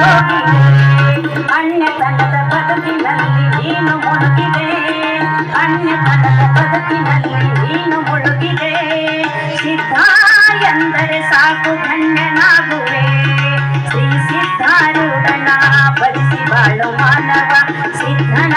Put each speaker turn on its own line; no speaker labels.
ಹೋಗಿದೆ ಅನ್ಯತನದ ಬದುಕಿನಲ್ಲಿ ನೀನು ಮುಳುಗಿದೆ ಅನ್ಯತನದ ಬದುಕಿನಲ್ಲಿ ನೀನು ಮುಳುಗಿದೆ ಸಿದ್ಧ ಎಂದರೆ ಸಾಕು ಧನ್ಯನಾಗುವೆ ಶ್ರೀ ಸಿದ್ಧಾರೂಢನ ಭಜಿಸಿ ಬಾಳು ಮಾನವ ಸಿದ್ಧನ